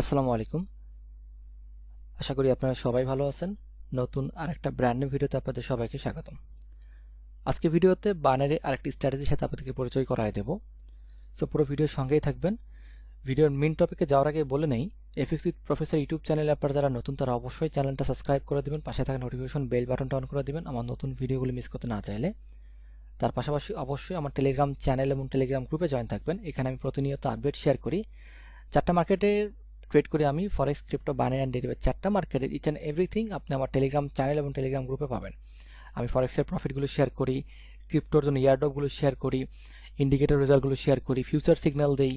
আসসালামু আলাইকুম। আশা করি আপনারা সবাই ভালো আছেন। নতুন আরেকটা ব্র্যান্ড নিউ ভিডিওতে আপনাদের সবাইকে স্বাগতম। আজকে ভিডিওতে বাইনারি আরেকটি স্ট্র্যাটেজির সাথে আপনাদেরকে পরিচয় করায় দেব। সো পুরো ভিডিওর সঙ্গেই থাকবেন। ভিডিওর মেইন টপিকে যাওয়ার আগে বলে নেই, এফএক্স উইথ প্রফেসর ইউটিউব চ্যানেলে আপনারা যারা নতুন তারা অবশ্যই চ্যানেলটা সাবস্ক্রাইব করে দিবেন, পাশে থাকা নোটিফিকেশন বেল বাটনটা অন করে দিবেন আমার নতুন ভিডিওগুলো মিস করতে না চাইলে। তার পাশাপাশি অবশ্যই আমার টেলিগ্রাম চ্যানেল এবং টেলিগ্রাম গ্রুপে জয়েন থাকবেন। এখানে আমি প্রতিনিয়ত আপডেট শেয়ার করি। চারটা মার্কেটে ট্রেড করি আমি, ফরেক্স, ক্রিপ্টো, বাইনারি অ্যান্ড ডেরিভেটিভ। চারটা মার্কেটের ইচ অ্যান্ড এভরিথিং আপনি আমার টেলিগ্রাম চ্যানেল এবং টেলিগ্রাম গ্রুপে পাবেন। আমি ফরেক্সের প্রফিটগুলো শেয়ার করি, ক্রিপ্টোর জন্য ইয়ারডপগুলো শেয়ার করি, ইন্ডিকেটর রেজাল্টগুলো শেয়ার করি, ফিউচার সিগন্যাল দেই।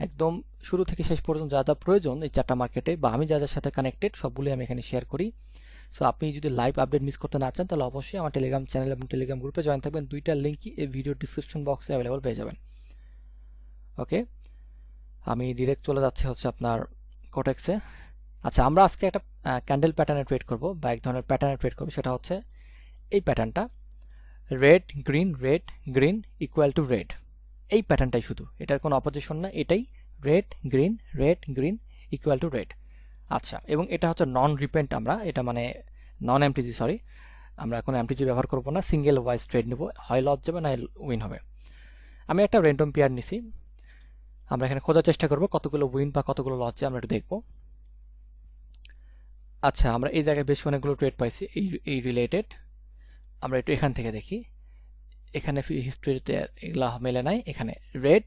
একদম শুরু থেকে শেষ পর্যন্ত যা যা প্রয়োজন এই চারটা মার্কেটে বা আমি যা যার সাথে কানেক্টেড সবগুলোই আমি এখানে শেয়ার করি। সো আপনি যদি লাইভ আপডেট মিস করতে না চান তাহলে অবশ্যই আমার টেলিগ্রাম চ্যানেল এবং টেলিগ্রাম গ্রুপে জয়েন থাকবেন। দুইটা লিঙ্কই এই ভিডিও ডিসক্রিপশন বক্সে অ্যাভেলেবল পেয়ে যাবেন। ওকে, আমি ডিরেক্ট চলে যাচ্ছি হচ্ছে আপনার কোটেক্সে। আচ্ছা, আমরা আজকে একটা ক্যান্ডেল প্যাটার্নে ট্রেড করব বা এক ধরনের প্যাটার্নে ট্রেড করব। সেটা হচ্ছে এই প্যাটার্নটা, red green equal to red. এই প্যাটার্নটাই শুধু, এটার কোনো অপোজিশন না, এটাই red green equal to red. আচ্ছা, এবং এটা হচ্ছে নন রিপেন্ট, আমরা এটা মানে নন এমটিজি, সরি, আমরা এখন এমটিজি ব্যবহার করব না, সিঙ্গেল ওয়াইজ ট্রেড নেব, হয় লস যাবে না উইন হবে। আমি একটা র্যান্ডম পেয়ার নিছি, আমরা এখানে খোঁজার চেষ্টা করব কতগুলো উইন বা কতগুলো লস যায় আমরা একটু দেখব। আচ্ছা, আমরা এই জায়গায় বেশ অনেকগুলো ট্রেড পাইছি এই রিলেটেড। আমরা একটু এখান থেকে দেখি, এখানে হিস্ট্রিতে এগুলা মেলে নাই। এখানে রেড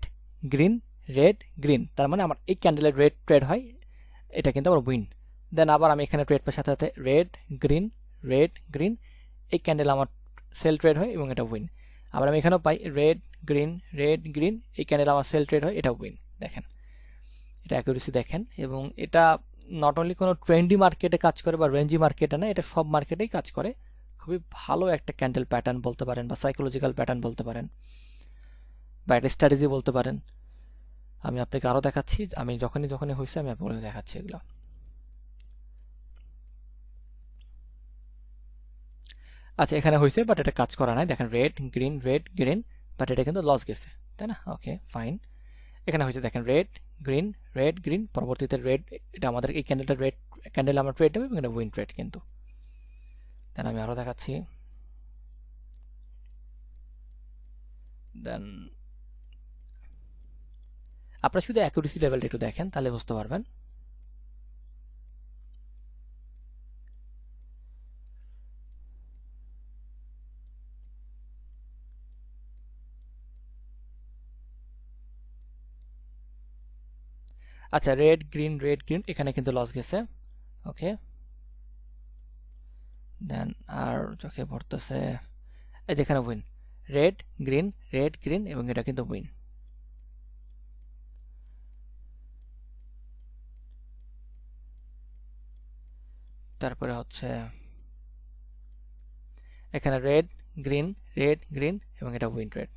গ্রিন, তার মানে আমার এই ক্যান্ডেলের রেড ট্রেড হয়, এটা কিন্তু আমার উইন। দেন আবার আমি এখানে ট্রেড পাই সাথে সাথে রেড গ্রিন, এই ক্যান্ডেল আমার সেল ট্রেড হয় এবং এটা উইন। আবার আমি এখানেও পাই রেড গ্রিন, এই ক্যান্ডেল আমার সেল ট্রেড হয়, এটা উইন। দেখেন এটা অ্যাকুরেসি দেখেন, এবং এটা নট অনলি কোনো ট্রেন্ডি মার্কেটে কাজ করে বা রেঞ্জি মার্কেটে না, এটা সব মার্কেটেই কাজ করে। খুবই ভালো একটা ক্যান্ডেল প্যাটার্ন বলতে পারেন বা সাইকোলজিক্যাল প্যাটার্ন বলতে পারেন বা একটা স্ট্র্যাটেজি বলতে পারেন। আমি আপনাকে আরও দেখাচ্ছি, আমি যখনই হয়েছে আমি আপনাকে দেখাচ্ছি এগুলো। আচ্ছা, এখানে হয়েছে বাট এটা কাজ করা নাই। দেখেন রেড গ্রিন, বাট এটা কিন্তু লস গেছে, তাই না? Okay fine. এখানে হয়েছে দেখেন রেড গ্রিন, পরবর্তীতে রেড, এটা আমাদের এই ক্যান্ডেলটা রেড ক্যান্ডেল আমরা ট্রেড দেবো এবং এটা উইন ট্রেড কিন্তু। দেন আমি আরও দেখাচ্ছি। দেন আপনারা শুধু অ্যাকুরেসি লেভেলটা একটু দেখেন, তাহলে বুঝতে পারবেন। আচ্ছা, রেড গ্রিন এখানে কিন্তু লস গেছে। ওকে, দেন আর চোখে পড়তেছে এই যেখানে উইন, রেড গ্রিন এবং এটা কিন্তু উইন। তারপরে হচ্ছে এখানে রেড গ্রিন এবং এটা win trade.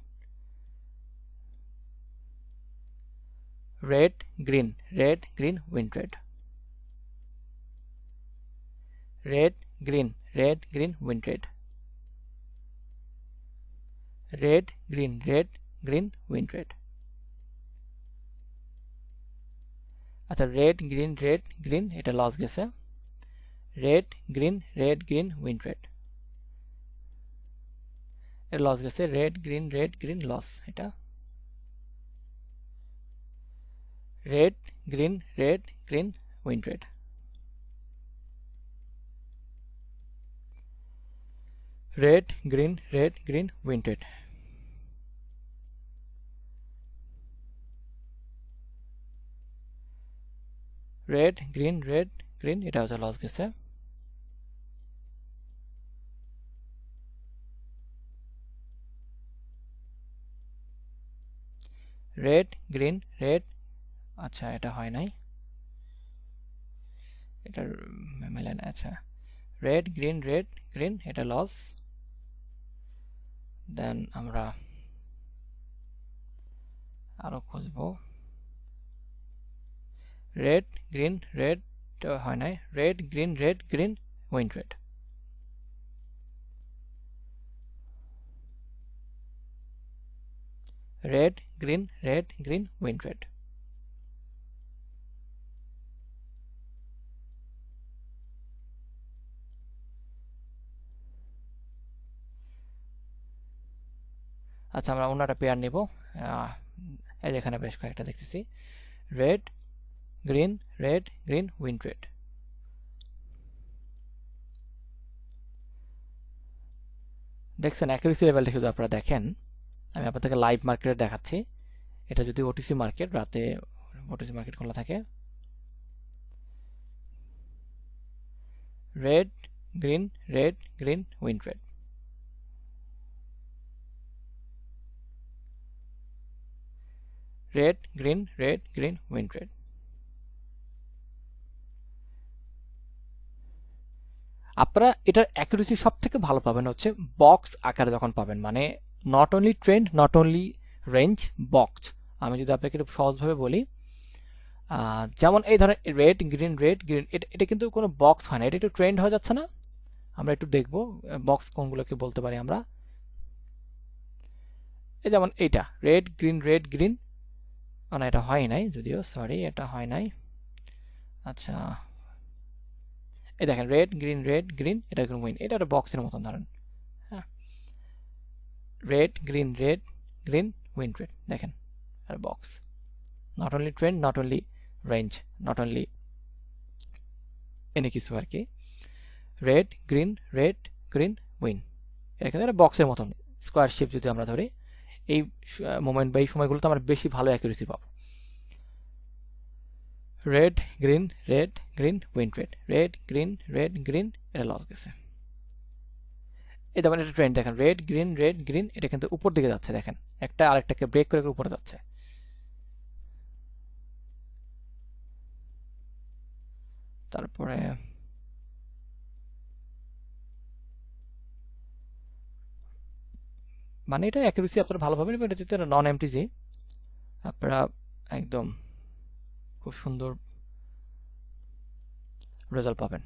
Red green win trade. Red green win trade. Red green win trade. আচ্ছা, রেড গ্রিন এটা লস গেছে। রেড গ্রিন উইন ট্রেড, এটা লস গেছে। রেড গ্রিন লস, এটা red green win trade. Red green win trade. Red green এটা হচ্ছে loss গেছে। Red, আচ্ছা এটা হয় নাই, এটা মেলে না। আচ্ছা, রেড গ্রিন এটা লস। দেন আমরা আরো খুঁজবো। রেড হয় নাই, red green win trade. Red green win trade. আচ্ছা, আমরা অন্য একটা পেয়ার নেব। এই যেখানে বেশ কয়েকটা দেখতেছি, red green red green win trade. দেখছেন অ্যাকুরেসি লেভেলটা শুধু আপনারা দেখেন। আমি আপনাদেরকে লাইভ মার্কেটে দেখাচ্ছি। এটা যদি ওটিসি মার্কেট, রাতে ওটিসি মার্কেট খোলা থাকে, red green win trade. Red green win trade. আপনারা এটার অ্যাকুরেসি সব থেকে ভালো পাবেন হচ্ছে বক্স আকারে যখন পাবেন, মানে not only trend, not only range, box. আমি যদি আপনাকে একটু সহজভাবে বলি, যেমন এই ধরেন রেড গ্রিন এটা কিন্তু কোনো বক্স হয় না, এটা একটু ট্রেন্ড হয়ে যাচ্ছে না। আমরা একটু দেখব বক্স কোনগুলোকে বলতে পারি আমরা। এই যেমন এইটা রেড গ্রিন, না এটা হয় নাই, যদিও সরি এটা হয় নাই। আচ্ছা, এই দেখেন রেড গ্রিন এটা উইন, এটা একটা বক্সের মতন ধরেন। হ্যাঁ, রেড গ্রিন উইন ট্রেড, দেখেন আর box. Not only trend, not only range, not only এনে কিছু আর কি। রেড গ্রিন উইন, এখানে একটা বক্সের মতন স্কোয়ার শেপ যদি আমরা ধরি, এই মোমেন্ট বা এই সময়গুলোতে আমরা বেশি ভালো অ্যাকুরেসি পাবো। Red green win trade, red green এটা লস গেছে। এই দেখেন এটা ট্রেন্ড, দেখেন রেড গ্রিন এটা কিন্তু উপর দিকে যাচ্ছে, দেখেন একটা আরেকটাকে ব্রেক করে উপরে যাচ্ছে। তারপরে মানে এটা অ্যাকুরেসি আপনারা ভালো পাবেন, এটা যেহেতু নন এমটিজি, আপনারা একদম খুব সুন্দর রেজাল্ট পাবেন।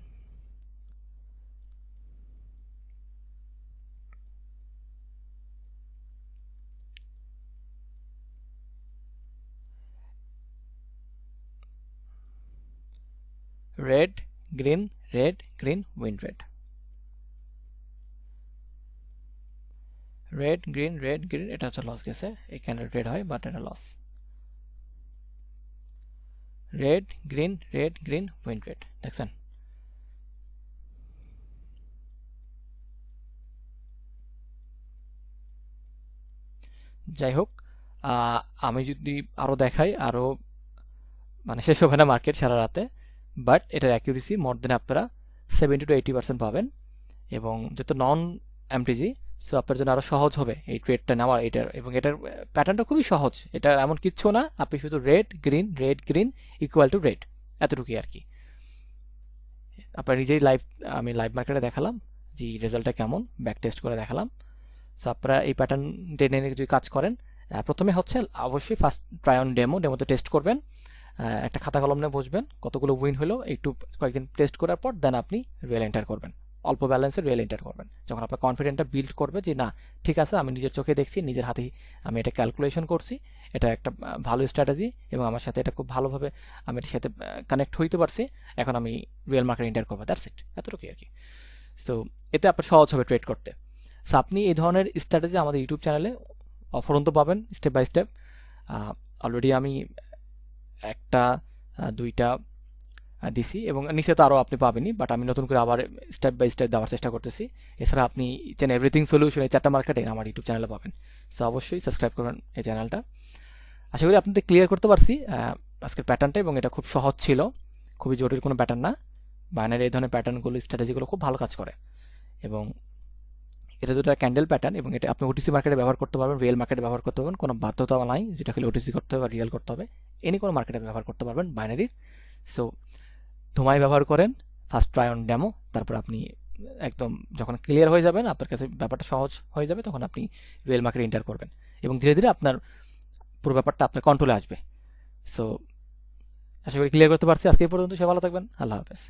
Red green win trade, red green এটা হচ্ছে লস গেছে, এই ক্যান্ডেল ট্রেড হয় বাট এটা loss. Red green win trade, দেখছেন। যাই হোক, আমি যদি আরো দেখাই, আরো মানে শেষ হবে না মার্কেট সারা রাতে, বাট এটার অ্যাকুরেসি মোর দেন আপনারা 70 to 80% পাবেন। এবং যেহেতু নন এমটিজি, সো আপনার জন্য আরো সহজ হবে এই ট্রেডটা নেওয়া এটার, এবং এটার প্যাটার্নটা খুবই সহজ। এটা এমন কিচ্ছু না, আপনি শুধু red green equal to red, এতটুকুই আর কি। আপনার নিজেই আমি লাইভ মার্কেটে দেখালাম যে রেজাল্টটা কেমন, ব্যাক টেস্ট করে দেখালাম। সো আপনারা এই প্যাটার্ন টেনে যদি কাজ করেন, প্রথমে হচ্ছে অবশ্যই ফার্স্ট ট্রাই অন ডেমোতে টেস্ট করবেন। একটা খাতা কলম নিয়ে বসবেন, কতগুলো উইন হলো একটু কয়েকদিন টেস্ট করার পর দেন আপনি রিয়েল এন্টার করবেন, অল্প ব্যালেন্সে রিয়েল এন্টার করবেন। যখন আপনার কনফিডেন্টটা বিল্ড করবে যে না ঠিক আছে, আমি নিজের চোখে দেখছি, নিজের হাতেই আমি এটা ক্যালকুলেশন করছি, এটা একটা ভালো স্ট্র্যাটেজি এবং আমার সাথে এটা খুব ভালোভাবে আমি এটার সাথে কানেক্ট হইতে পারছি, এখন আমি রিয়েল মার্কেট এন্টার করবো, দ্যাটস ইট, এতটুকুই আর কি। সো এতে আপনার সহজ হবে ট্রেড করতে। সো আপনি এই ধরনের স্ট্র্যাটেজি আমাদের ইউটিউব চ্যানেলে অফরন্ত পাবেন স্টেপ বাই স্টেপ। অলরেডি আমি একটা দুইটা দিছি এবং নিচে তো আরও আপনি পাবেনই, বাট আমি নতুন করে আবার স্টেপ বাই স্টেপ দেওয়ার চেষ্টা করতেছি। এছাড়া আপনি ইচ অ্যান্ড এভরিথিং সলিউশন এই 4টা মার্কেটে আমার ইউটিউব চ্যানেলে পাবেন। সো অবশ্যই সাবস্ক্রাইব করবেন এই চ্যানেলটা। আশা করি আপনাদের ক্লিয়ার করতে পারছি আজকের প্যাটার্নটা, এবং এটা খুব সহজ ছিল, খুবই জটিল কোনো প্যাটার্ন না। বাইনারি এই ধরনের প্যাটার্নগুলো, স্ট্র্যাটেজিগুলো খুব ভালো কাজ করে, এবং এটা যেটা ক্যান্ডেল প্যাটার্ন, এবং এটা আপনি ওটিসি মার্কেটে ব্যবহার করতে পারবেন, রিয়েল মার্কেটে ব্যবহার করতে পারবেন, কোনো বাধ্যতা নাই যেটা খালি ওটিসি করতে হবে বা রিয়েল করতে হবে, এনি কোনো মার্কেটে ব্যবহার করতে পারবেন বাইনারির। সো ধোমায় ব্যবহার করেন, ফার্স্ট ট্রাই অন ডেমো, তারপর আপনি একদম যখন ক্লিয়ার হয়ে যাবেন, আপনার কাছে ব্যাপারটা সহজ হয়ে যাবে, তখন আপনি রিয়েল মার্কেটে এন্টার করবেন এবং ধীরে ধীরে আপনার পুরো ব্যাপারটা আপনার কন্ট্রোলে আসবে। সো আশা করি ক্লিয়ার করতে পারছি। আজকে এই পর্যন্ত, সে ভালো থাকবেন, আল্লাহ হাফেজ।